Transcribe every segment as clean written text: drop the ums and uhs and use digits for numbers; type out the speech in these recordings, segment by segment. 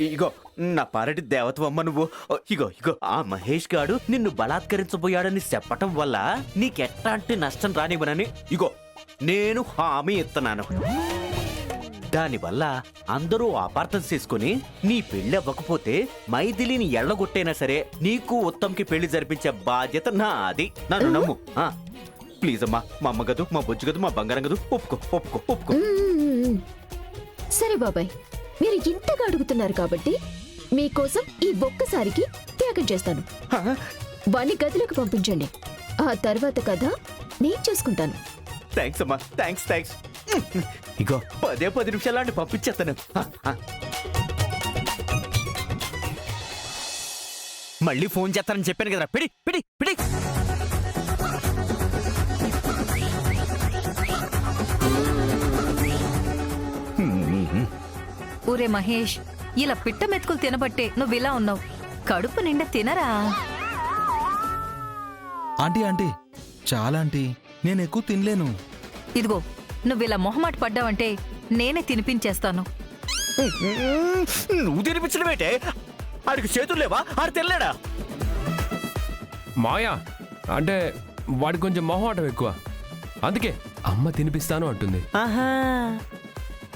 ఇగో నా పారటి దేవతవమ్మ నువ్వు. ఇగో ఇగో ఆ మహేష్ గాడు నిన్ను బలాత్కరించబోయాడని చెప్పటం వల్ల నీకెట్లాంటి నష్టం రానివ్వనని ఇగో నేను హామీ ఇస్తున్నాను. దానివల్ల అందరూ అపార్థం చేసుకుని నీ పెళ్లి అవ్వకపోతే మైథిలిని ఎళ్ళగొట్టైనా సరే నీకు ఉత్తమ్కి పెళ్లి జరిపించే బాధ్యత నాది. నన్ను నమ్ము. ప్లీజ్ అమ్మా, మా అమ్మ గదు, మా బొజ్జు గదు, మా బంగారం గదు, ఒప్పుకో ఒప్పుకో ఒప్పుకో. సరే బాబాయ్, మీరు ఇంతగా అడుగుతున్నారు కాబట్టి మీకోసం ఈ ఒక్కసారికి త్యాగం చేస్తాను. వాణ్ణి గదిలోకి పంపించండి. ఆ తర్వాత కథ నేను చూసుకుంటాను. థ్యాంక్స్ అమ్మా, థ్యాంక్స్ థ్యాంక్స్. ఇగో 10 నిమిషాలు పంపించేస్తాను. మళ్ళీ ఫోన్ చేస్తానని చెప్పాను కదరా. పిడి పిడి పిడి. ఊరే మహేష్, ఇలా పిట్ట మెతుకులు తినబట్టే నువ్విలా ఉన్నావు. కడుపు నిండా తినరా. ఆంటీ ఆంటీ చాలా ఆంటీ, నేను ఎక్కువ తినలేను. ఇదిగో, నువ్విలా మొహమాట పడ్డావంటే నేనే తినిపించేస్తాను. నువ్వు తినిపించడం ఏంటే? ఆడికి చేతులు లేవా? ఆడు తెల్లాడా? మాయా అంటే వాడికి కొంచెం మొహమాటం ఎక్కువ, అందుకే అమ్మ తినిపిస్తాను అంటుంది.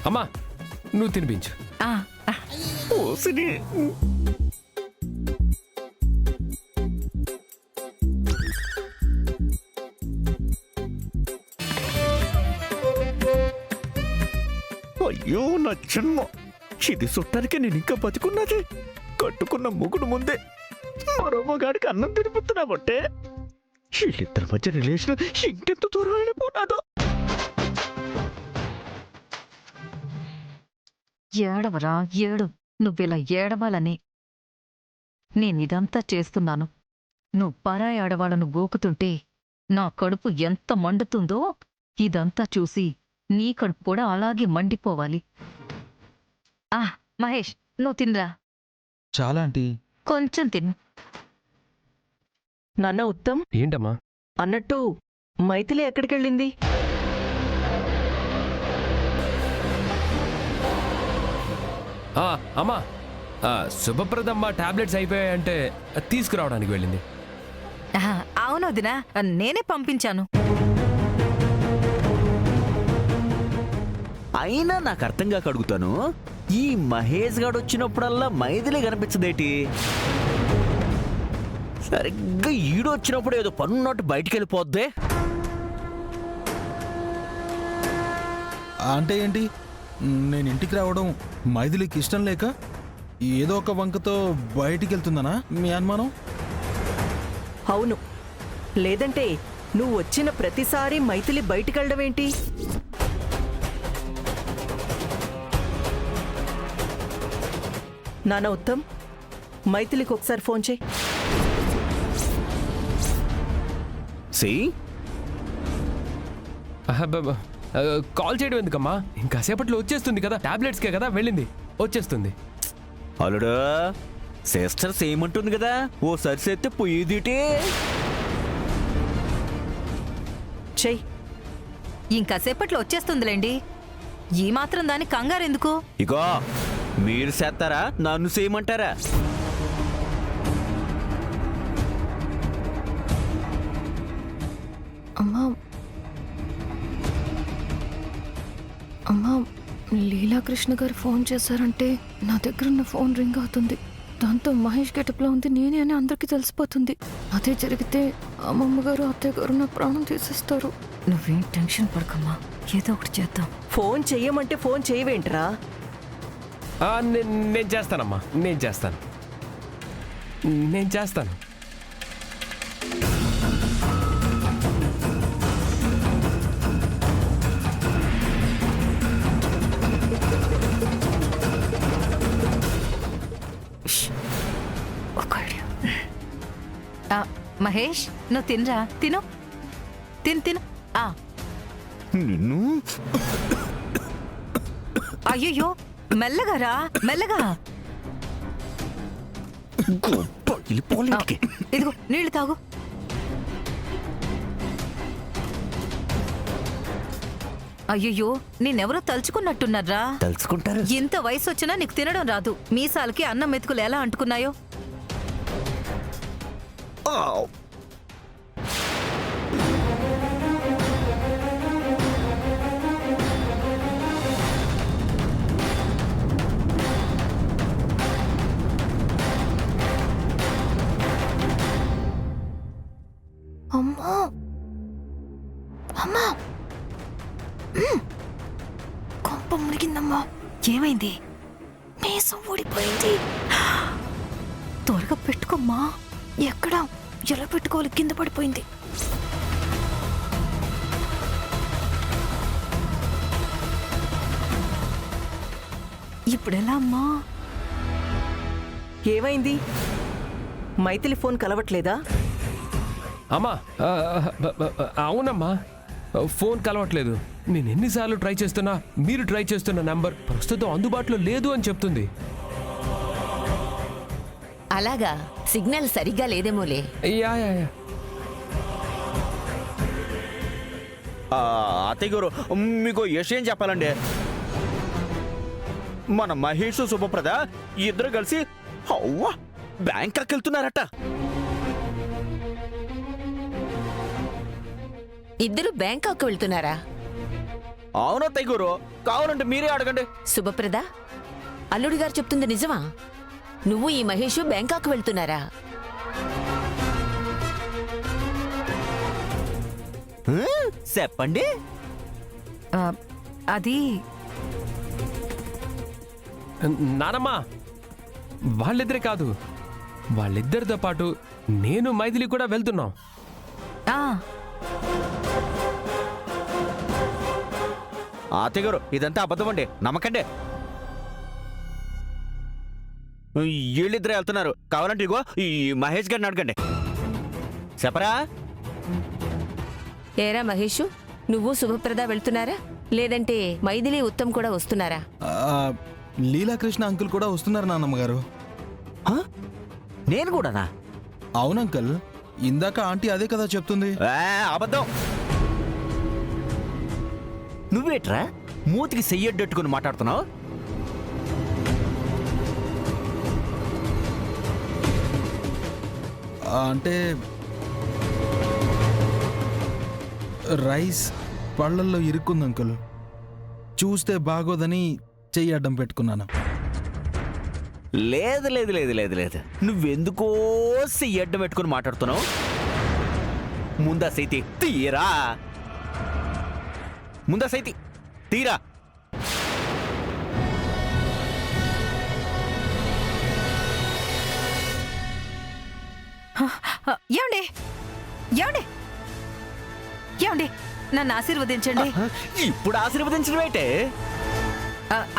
అమ్మా నువ్వు తినిపించు. ఆ, ఆ. అయ్యో నా జన్మ, ఇది చుట్టానికి నేను ఇంకా బతికున్నది. కట్టుకున్న ముగుడు ముందే మరో మగాడికి అన్నం తినిపిస్తున్నామంటే వీళ్ళిద్దరి మధ్య రిలేషన్ ఇంకెంత దూరం అయిపోతాదో. ఏడవరా ఏడు, నువ్విలా ఏడవాలని నేనిదంతా చేస్తున్నాను. నువ్వు పరాయి ఆడవాళ్ళను గోకుతుంటే నా కడుపు ఎంత మండుతుందో ఇదంతా చూసి నీ కడుపు కూడా అలాగే మండిపోవాలి. మహేష్, నువ్వు తినరా. చాలా ఆంటీ. కొంచెం తిను. నాన్న ఉత్తమ్, ఏంటమ్మా? అన్నట్టు మైథిలి ఎక్కడికెళ్ళింది? అమ్మా, శుభప్రదమ్మ టాబ్లెట్స్ అయిపోయాయంటే తీసుకురావడానికి వెళ్ళింది. అవును వదినా, నేనే పంపించాను. అయినా నాకు అర్థం కాక అడుగుతాను, ఈ మహేష్ గాడు వచ్చినప్పుడల్లా మైథిలి కనిపించదేటి? సరిగ్గా ఈడొచ్చినప్పుడు ఏదో పనున్నట్టు బయటికి వెళ్ళిపోద్దే. అంటే ఏంటి, నేను ఇంటికి రావడం మైథిలికి ఇష్టం లేక ఏదో ఒక వంకతో బయటికి వెళ్తుందనా మీ అనుమానం? అవును, లేదంటే నువ్వు వచ్చిన ప్రతిసారి మైథిలి బయటికెళ్ళడం ఏంటి? నాన్న ఉత్తమ్, మైథిలికి ఒకసారి ఫోన్ చేయి. కాల్ చేయడం ఎందుకమ్మా? ఇంకాసేపట్లో వచ్చేస్తుంది కదా, టాబ్లెట్స్కే కదా వెళ్ళింది, వచ్చేస్తుంది. అల్లుడు, సిస్టర్స్ ఏమంటుంది కదా, ఓ సరిసేస్తే పోయేదిటే. చెయ్యి. ఇంకాసేపట్లో వచ్చేస్తుందిలేండి. ఈ మాత్రం దాని కంగారెందుకు? ఇగో మీరు చేస్తారా, నన్ను చేయమంటారా? అమ్మా అమ్మా, లీలాకృష్ణ గారు ఫోన్ చేశారంటే నా దగ్గర ఉన్న ఫోన్ రింగ్ అవుతుంది. దాంతో మహేష్ గెటప్లో ఉంది నేనే అని అందరికీ తెలిసిపోతుంది. అదే జరిగితే అమ్మమ్మ గారు అత్తయ్య గారు నా ప్రాణం తీసేస్తారు. నువ్వేం టెన్షన్ పడకమ్మా, ఏదో ఒకటి చేద్దాం. ఫోన్ చెయ్యమంటే ఫోన్ చేయవేంట్రా? నేను చేస్తానమ్మా, నేను చేస్తాను. మహేష్, నువ్వు తినరా. తిను తిను తిను. నిన్ను అయ్యో, మెల్లగా రా, మెల్లగా. ఇదిగో నీళ్లు తాగు. అయ్యయ్యో నేనెవరో తలుచుకున్నట్టున్నారా? తలుచుకుంటారు. ఇంత వయసు వచ్చినా నీకు తినడం రాదు. మీసాలకి అన్నం మెతుకులు ఎలా అంటుకున్నాయో. అమ్మా అమ్మా కొంప మునిగిందమ్మా. ఏమైంది? మీసం ఊడిపోయింది. త్వరగా పెట్టుకోమ్మా. ఎక్కడ ఎలా పెట్టుకోవాలి? కింద పడిపోయింది. ఇప్పుడెలా అమ్మా? ఏమైంది? మైథిలి ఫోన్ కలవట్లేదా? అమ్మా అవునమ్మా, ఫోన్ కలవట్లేదు. నేను ఎన్నిసార్లు ట్రై చేస్తున్నా మీరు ట్రై చేస్తున్న నంబర్ ప్రస్తుతం అందుబాటులో లేదు అని చెప్తుంది. అలాగా, సిగ్నల్ సరిగ్గా లేదేమోలే. Yeah yeah yeah. అత్తయ్య గారు, మీకు విషయం చెప్పాలండి. మన మహేష్ శుభప్రద ఇద్దరు కలిసి బ్యాంకాక్ వెళ్తున్నారట. ఇద్దరు బ్యాంకాక్ వెళ్తున్నారా? అవును అత్తయ్య గారు, కావాలంటే మీరే అడగండి. శుభప్రద, అల్లుడి గారు చెప్తుంది నిజమా? నువ్వు ఈ మహేష్ బ్యాంకాక్ వెళ్తున్నారా? చెప్పండి. అది నానమ్మా, వాళ్ళిద్దరే కాదు, వాళ్ళిద్దరితో పాటు నేను మైథిలి కూడా వెళ్తున్నాం. ఆ అత్తయ్య గారు, ఇదంతా అబద్ధం అండి, నమ్మకండి. వీళ్ళిద్దరే వెళ్తున్నారు. కావాలంటే ఇగో ఈ మహేష్ గారిని అడగండి. చెప్పరా? ఏరా మహేష్, నువ్వు శుభప్రద వెళ్తున్నారా? లేదంటే మైథిలి ఉత్తమ్ కూడా వస్తున్నారా? లీలాకృష్ణ అంకుల్ కూడా వస్తున్నారు నాన్నమ్మగారు. నేను కూడానా? అవును అంకుల్, ఇందాక ఆంటీ అదే కదా చెప్తుంది. అబద్ధం. నువ్వేట్రా మూతికి చెయ్యడ్డట్టుకుని మాట్లాడుతున్నావు? అంటే రైస్ పళ్ళల్లో ఇరుక్కుంది అంకుల్. చూస్తే బాగోదని చెయ్యి అడ్డం పెట్టుకున్నాను. లేదు లేదు లేదు లేదు లేదు, నువ్వెందుకో చెయ్యడ్డం పెట్టుకుని మాట్లాడుతున్నావు? ముందా సైతి తీరా, ముందా సైతి తీరా. ఏమండి ఏమండి ఏమండి, నన్ను ఆశీర్వదించండి. ఇప్పుడు ఆశీర్వదించడం ఏంటే?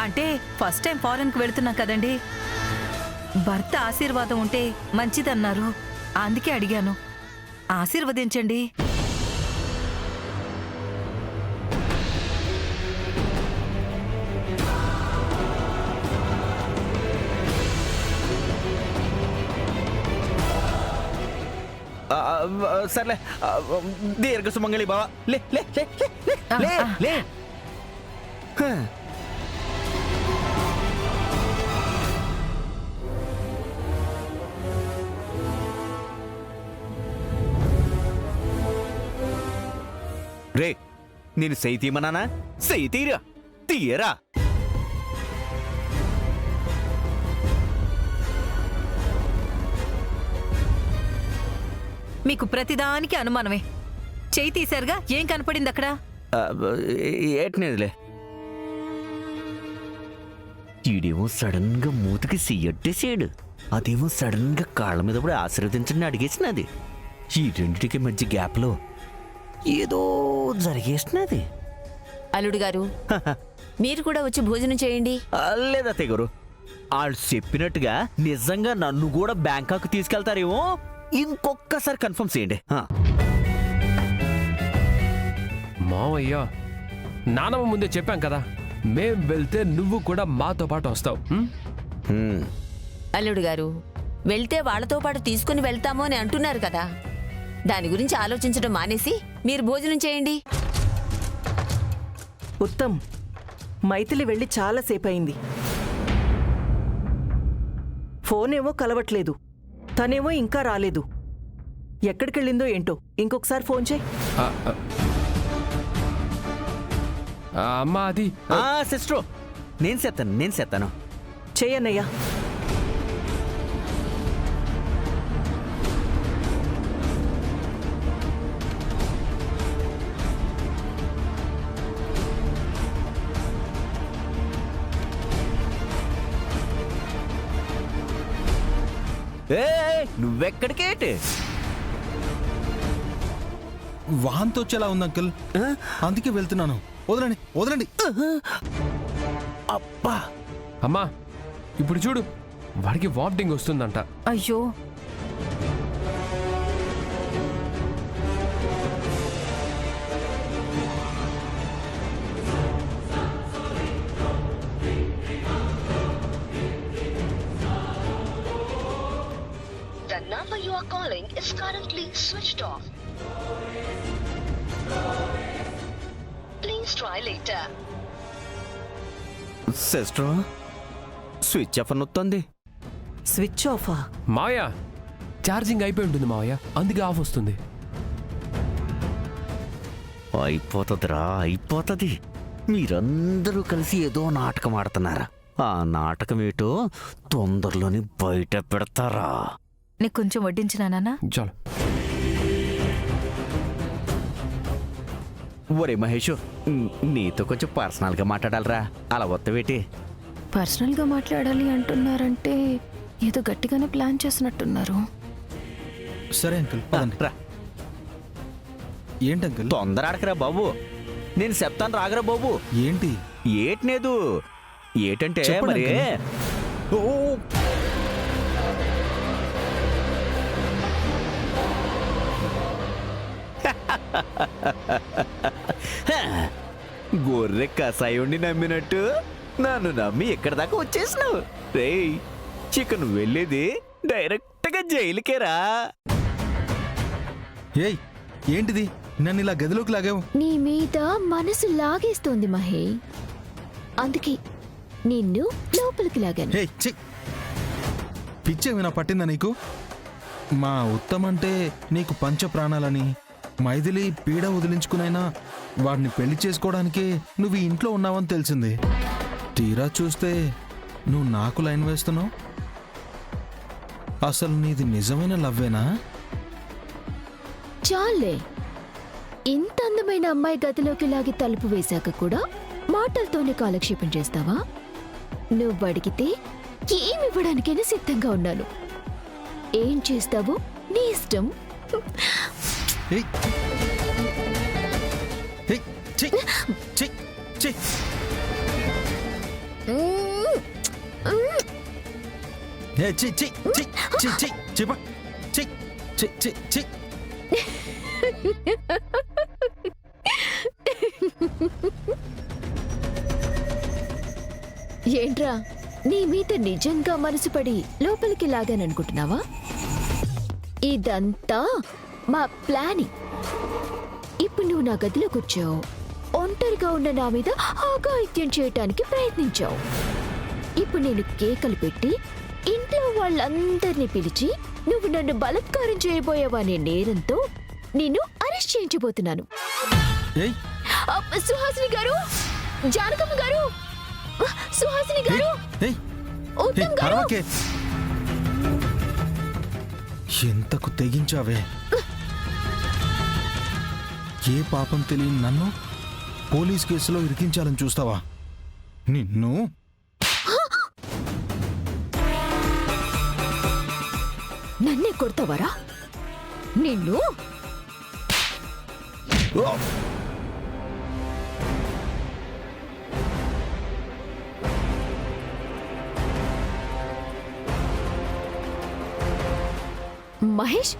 అంటే ఫస్ట్ టైం ఫారెన్కి వెళుతున్నాం కదండి, భర్త ఆశీర్వాదం ఉంటే మంచిదన్నారు, అందుకే అడిగాను. ఆశీర్వదించండి. సర్లే, దీర్ఘ సుమంగళి బావా, లే లే లే లే లే లే. రే, నేను సై తీయమన్నానా? సై తీరా, తీయరా. మీకు ప్రతిదానికి అనుమానమే. చెయ్యి తీశారుగా, ఏం కనపడింది అక్కడ? ఏట్నేదిలే. ఈడేమో సడన్ గా మూతికి చెయ్యట్టేసాడు, అదేమో సడన్ గా కాళ్ళ మీద కూడా ఆశీర్వదించండి అడిగేసినది. ఈ రెండిటికి మధ్య గ్యాప్ లో ఏదో జరిగేసినది. అల్లుడు గారు, మీరు కూడా వచ్చి భోజనం చేయండి. లేదా తెగరు, వాళ్ళు చెప్పినట్టుగా నిజంగా నన్ను కూడా బ్యాంకాక్ తీసుకెళ్తారేమో, ఇంకొక్కసారి కన్ఫర్మ్ చేయండి. మావయ్య, నానమ్మ ముందే చెప్పాం కదా, మేం వెళ్తే నువ్వు కూడా మాతో పాటు వస్తావు. అల్లుడు గారు, వెళ్తే వాళ్లతో పాటు తీసుకుని వెళ్తాము అని అంటున్నారు కదా, దాని గురించి ఆలోచించడం మానేసి మీరు భోజనం చేయండి. ఉత్తమ్, మైథిలి వెళ్ళి చాలాసేపు అయింది. ఫోన్ ఏమో కలవట్లేదు, తనేమో ఇంకా రాలేదు. ఎక్కడికెళ్ళిందో ఏంటో, ఇంకొకసారి ఫోన్ చేయి. ఆ, ఆ. అమ్మా అది సిస్టర్, నేను చేస్తాను. చెయ్యన్నయ్యా. నువ్వెక్కడికేటి? వాంతి వచ్చేలా ఉంది అంకుల్, అందుకే వెళ్తున్నాను. వదలండి వదలండి. అబ్బా, అమ్మా ఇప్పుడు చూడు, వాడికి వామిటింగ్ వస్తుందంట. అయ్యో, The number you are calling is currently switched off. Please try later. Sister, switch off నొత్తుంది. స్విచ్ ఆఫా? మావయ్య, ఛార్జింగ్ అయిపోయి ఉంటుంది మావయ్య, అందుకే ఆఫ్ వస్తుంది. అయిపోతుందిరా, అయిపోతుంది. మీరందరూ కలిసి ఏదో నాటకం ఆడుతున్నారా? ఆ నాటకం ఏటో తొందరలోని బయట పెడతారా? నీకు కొంచెం వడ్డించినా నాన్న? చాలు. ఒరే మహేష్, నీతో కొంచెం పర్సనల్గా మాట్లాడాలరా. అలా వత్తవేటి? పర్సనల్గా మాట్లాడాలి అంటున్నారంటే ఏదో గట్టిగానే ప్లాన్ చేసినట్టున్నారు. సరే అంకుల్ పదండి. రా, ఏంటి అంకుల్? తొందర ఆడకరా బాబు. నేను చెప్తాను, రాగరా బాబు. ఏంటి? ఏట్లేదు, ఏటంటే చెప్పండి మరి అంకుల్. ఓ గొర్రె కసాయుండి నమ్మినట్టు నన్ను నమ్మి ఎక్కడి దాకా వచ్చేసినావు. రేయ్, చికెన్ వెళ్ళేది డైరెక్ట్గా జైలుకేరా. ఏయ్, ఏంటిది? నన్ను ఇలా గదిలోకి లాగావు. నీ మీద మనసు లాగేస్తోంది మహే, అందుకే నిన్ను లోపలికి లాగాను. హే చి, పిచ్చేమైనా పట్టిందా నీకు? మా ఉత్తమ్ అంటే నీకు పంచ ప్రాణాలని, మైథిలి పీడ వదిలించుకునైనా వాడిని పెళ్లి చేసుకోవడానికే నువ్వు ఈ ఇంట్లో ఉన్నావని తెలిసింది. తీరా చూస్తే నువ్వు నాకు లైన్ వేస్తున్నావు. అసలు నీది నిజమైన లవ్వేనా? చాలే, ఇంత అందమైన అమ్మాయి గదిలోకి లాగి తలుపు వేశాక కూడా మాటలతోనే కాలక్షేపం చేస్తావా? నువ్వు అడిగితే ఏమివ్వడానికైనా సిద్ధంగా ఉన్నాను. ఏం చేస్తావో నీ ఇష్టం. ఏయ్, ఏయ్, ఛీ, ఛీ, ఛీ. ఏయ్, ఛీ, ఛీ, ఛీ, ఛీ, ఛీ, ఛీ, ఛీ, ఛీ, ఛీ, ఛీ. ఏంట్రా, నీ మీద నిజంగా మనసు పడి లోపలికి లాగాననుకుంటున్నావా? ఇదంతా మా ప్లానింగ్. ఇప్పుడు నువ్వు నా గదిలో కూర్చోవు, ఒంటరిగా ఉన్న నా మీద ఆగాయిత్యం చేయటానికి ప్రయత్నించావు. ఇప్పుడు నేను కేకలు పెట్టి ఇంట్లో వాళ్ళందరినీ పిలిచి నువ్వు నన్ను బలాత్కారం చేయబోయావనే నేరంతో నిన్ను అరెస్ట్ చేయించబోతున్నాను. ఏయ్, సుహాసిని గారు, జానకమ్మ గారు, సుహాసిని గారు, ఏయ్, ఉత్తమ్ గారు. అరవకే. ఎంతకు తెగించావే? ఏ పాపం తెలియని నన్ను పోలీస్ కేసులో ఇరికించాలని చూస్తావా? నిన్ను నన్నే కొడతావరా? నిన్ను మహేష్,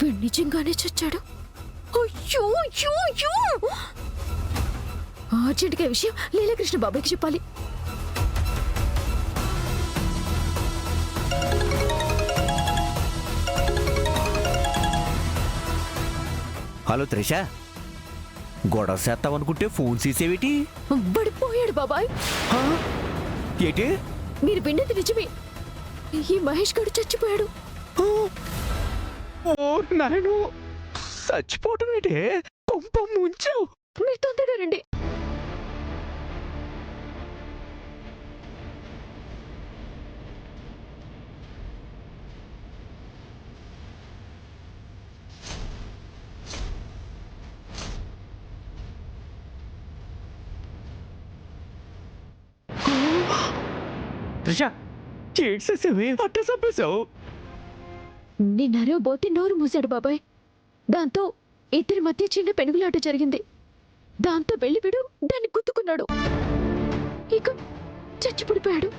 వీడు నిజంగానే చచ్చాడు. అయ్యో అయ్యో అయ్యో! అర్జెంటుగా ఈ విషయం లీలాకృష్ణ బాబాయ్కి చెప్పాలి. హలో త్రిష, గొడవ చేస్తావనుకుంటే ఫోన్ చేసేవేటి? పడిపోయాడు బాబాయ్. ఏటి? మీరు విన్నది నిజమే. ఈ మహేష్ గారు చచ్చిపోయాడు. ఓ నాయను, చచ్చిపోవటం ఏంటే? కొంప ముంచావు. మీరు తొందరగా రండి. త్రిష, చేసేసేవే, అట్ట చంపేశావు. నిన్నరో బోతి నోరు మూసాడు బాబాయ్. దాంతో ఇద్దరి మధ్య చిన్న పెనుగులాట జరిగింది. దాంతో వెళ్ళివిడు దాన్ని గుద్దుకున్నాడు. ఇక చచ్చిపడిపోయాడు.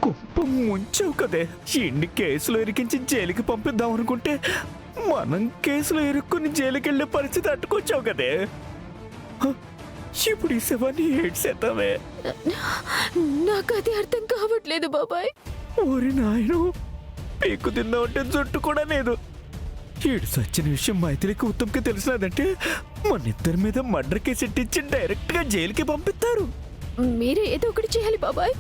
కొంప ముంచావు కదే. ఎన్ని కేసులు ఇరికించి జైలుకి పంపిద్దాం అనుకుంటే మనం కేసులో ఇరుక్కుని జైలుకి వెళ్ళే పరిస్థితి అట్టుకొచ్చావు కదే. హ, ఇప్పుడు ఈ శవాన్ని ఏడ్చేద్దామే. నాకు అది అర్థం కావట్లేదు బాబాయ్. ఓరి నాయను, పీక్కు తిన్నావంటే జుట్టు కూడా లేదు. ఏడు సచ్చిన విషయం మైథిలికి ఉత్తమ్కి తెలిసినదంటే మన ఇద్దరి మీద మర్డర్ కేసు ఎట్టించి డైరెక్ట్ గా జైలుకి పంపిస్తారు. మీరే ఏదో ఒకటి చేయాలి బాబాయ్.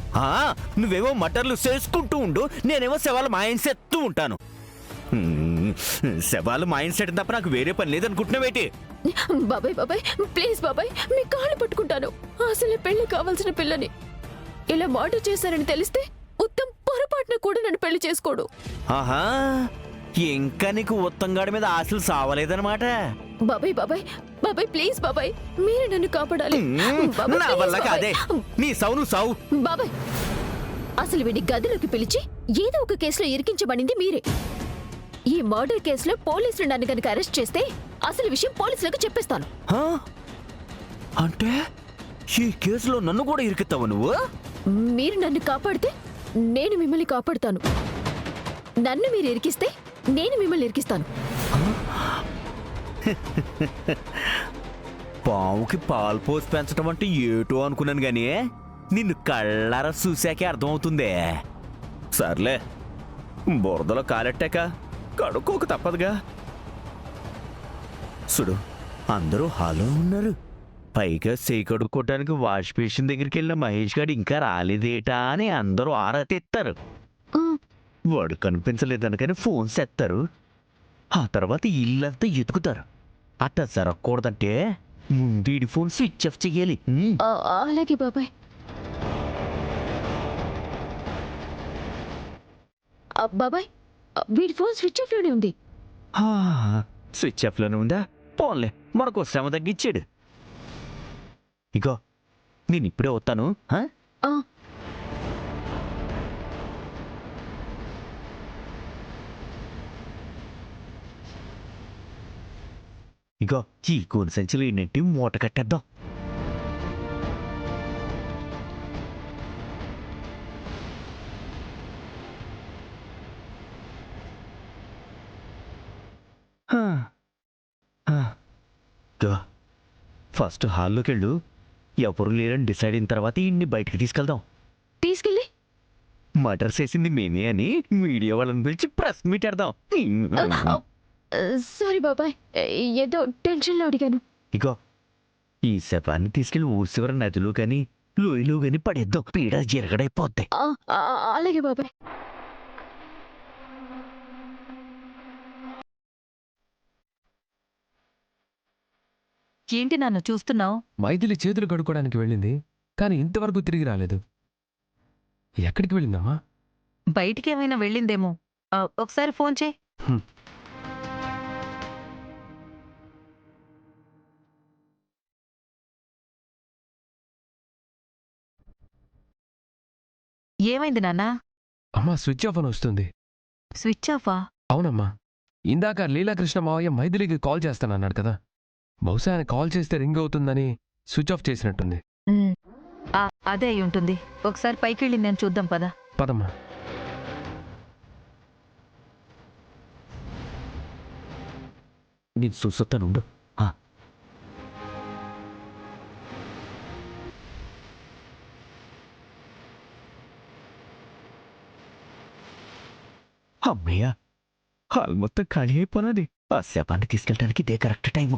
నువ్వేమో మటర్లు చేసుకుంటూ ఉండు, నేనేమో శవాలు మాయించేస్తూ ఉంటాను. శవాలు మాయించడం తప్ప నాకు వేరే పని లేదనుకుంటున్నావేటి? బాబాయ్ బాబాయ్ ప్లీజ్ బాబాయ్, మీ కాళ్ళు పట్టుకుంటాను. అసలే పెళ్లి కావాల్సిన పిల్లని ఇలా మర్డర్ చేశారని తెలిస్తే ఉత్తమ్ పొరపాటున కూడా నన్ను పెళ్లి చేసుకోడు. ఆహా, ఇంకా నీకు ఉత్తంగాడి మీద ఆశలు సావలేదన్నమాట. బాబాయ్ బాబాయ్ బాబాయ్ ప్లీజ్ బాబాయ్, మీరే నన్ను కాపాడాలి. బాబాయ్, నా please వల్ల బాబాయ్. కాదే. నీ సావు సావు. బాబాయ్, అసలు వీడి గదిలోకి పిలిచి ఏదో ఒక కేసులో ఇరికించబడింది మీరే. ఈ మర్డర్ కేసులో పోలీసులు నన్ను కనుక అరెస్ట్ చేస్తే అసలు విషయం పోలీసులకు చెప్పేస్తాను. అంటే ఈ కేసులో నన్ను కూడా ఇరికిస్తావు నువ్వు? మీరు నన్ను కాపాడితే నేను మిమ్మల్ని కాపాడుతాను. నన్ను మీరు ఇరికిస్తే నేను మిమ్మల్ని ఇరికిస్తాను. పావుకి పాలు పోసి పెంచడం అంటే ఏటో అనుకున్నాను గాని నిన్ను కళ్ళారా చూశాకే అర్థమవుతుందే. సర్లే, బురదలో కాలెట్టాక కడుక్కోక తప్పదుగా. చూడు, అందరూ హాలో ఉన్నారు. పైగా చేయి కడుక్కోవడానికి వాష్ బేసిన్ దగ్గరికి వెళ్ళిన మహేష్ గారు ఇంకా రాలేదేటా అని అందరూ ఆరా తెస్తారు. వాడు కనిపించలేదనకని ఫోన్ చేస్తారు. ఆ తర్వాత ఇల్లంతా ఎతుకుతారు. అట్లా జరగకూడదంటే ముందు ఈ ఫోన్ స్విచ్ ఆఫ్ చెయ్యాలి. అలాగే బాబాయ్. బాబాయ్, వీడి ఫోన్ స్విచ్ ఆఫ్ లోనే ఉంది. స్విచ్ ఆఫ్ లోనే ఉందా? పోన్లే, మరొక శ్రమ తగ్గించాడు. ఇగో, నేను ఇప్పుడే వస్తాను. ఇగో, ఈ కూని సంచులు నెట్టి మూట కట్టేద్దాం. ఫస్ట్ హాల్లోకి వెళ్ళు. ఎవరు లేరని డిసైడ్ అయిన తర్వాత ఇన్ని బయటికి తీసుకెళ్దాం. తీసుకెళ్ళి మర్డర్ చేసింది మేమే అని మీడియా వాళ్ళని పిలిచి ప్రెస్ మీట్ పెడదాం. సారీ బాబాయ్, ఏదో టెన్షన్లో అడిగాను. ఇగో, ఈ శవాన్ని తీసుకెళ్లి ఊసివర నదిలో కానీ లోయలో కానీ పడేద్దాం. పీడ జిరగడైపోద్ది. అలాగే బాబాయ్. ఏంటి నాన్న చూస్తున్నావు? మైథిలి చేతులు కడుక్కోవడానికి వెళ్ళింది, కానీ ఇంతవరకు తిరిగి రాలేదు. ఎక్కడికి వెళ్ళిందమ్మా? బయటికి ఏమైనా వెళ్ళిందేమో. ఒకసారి ఫోన్ చేయి. ఏమైంది నాన్నా? అమ్మా, స్విచ్ ఆఫ్ అని వస్తుంది. స్విచ్ ఆఫా? అవునమ్మా, ఇందాక లీలాకృష్ణ మావయ్య మైథిలికి కాల్ చేస్తానన్నాడు కదా. బహుశా ఆయన కాల్ చేస్తే రింగ్ అవుతుందని స్విచ్ ఆఫ్ చేసినట్టుంది. అదే అయి ఉంటుంది. ఒకసారి పైకి వెళ్ళి నేను చూద్దాం పదా. పదమ్మా. నేను చూసొస్తానుండు. అమ్మయ్య, హాల్ మొత్తం ఖాళీ అయిపోయినది. ఆ శవాన్ని తీసుకెళ్ళడానికి ఇదే కరెక్ట్ టైము.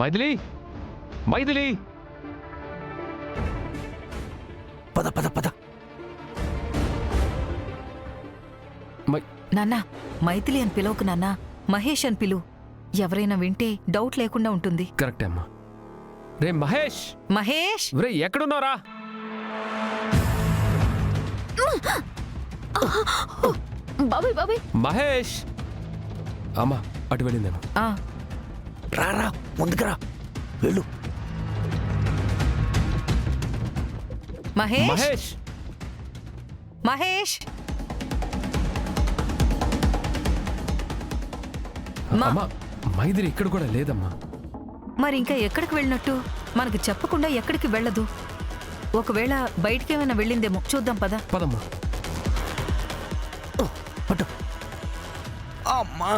మైథిలి, మైథిలి, పద పద పద. నాన్నా, మైథిలి అని పిలవకు నాన్నా, మహేష్ అని పిలు. ఎవరైనా వింటే డౌట్ లేకుండా ఉంటుంది. కరెక్టే అమ్మా. రే మహేష్, మహేష్! రే ఎక్కడున్నారా? బాబాయ్ బాబాయ్, మహేష్! అమ్మా అటు వెళ్ళిందేమో. ఆ, రారా, ముందుకురా, వెళ్ళు. మహేష్! మహేష్! మహేష్! అమ్మా, మైథిలి ఇక్కడ కూడా లేదమ్మా. మరి ఇంకా ఎక్కడికి వెళ్ళినట్టు? మనకు చెప్పకుండా ఎక్కడికి వెళ్ళదు. ఒకవేళ బయటికేమైనా వెళ్ళిందేమో, చూద్దాం పద. పదమ్మా. పట్టు. అమ్మా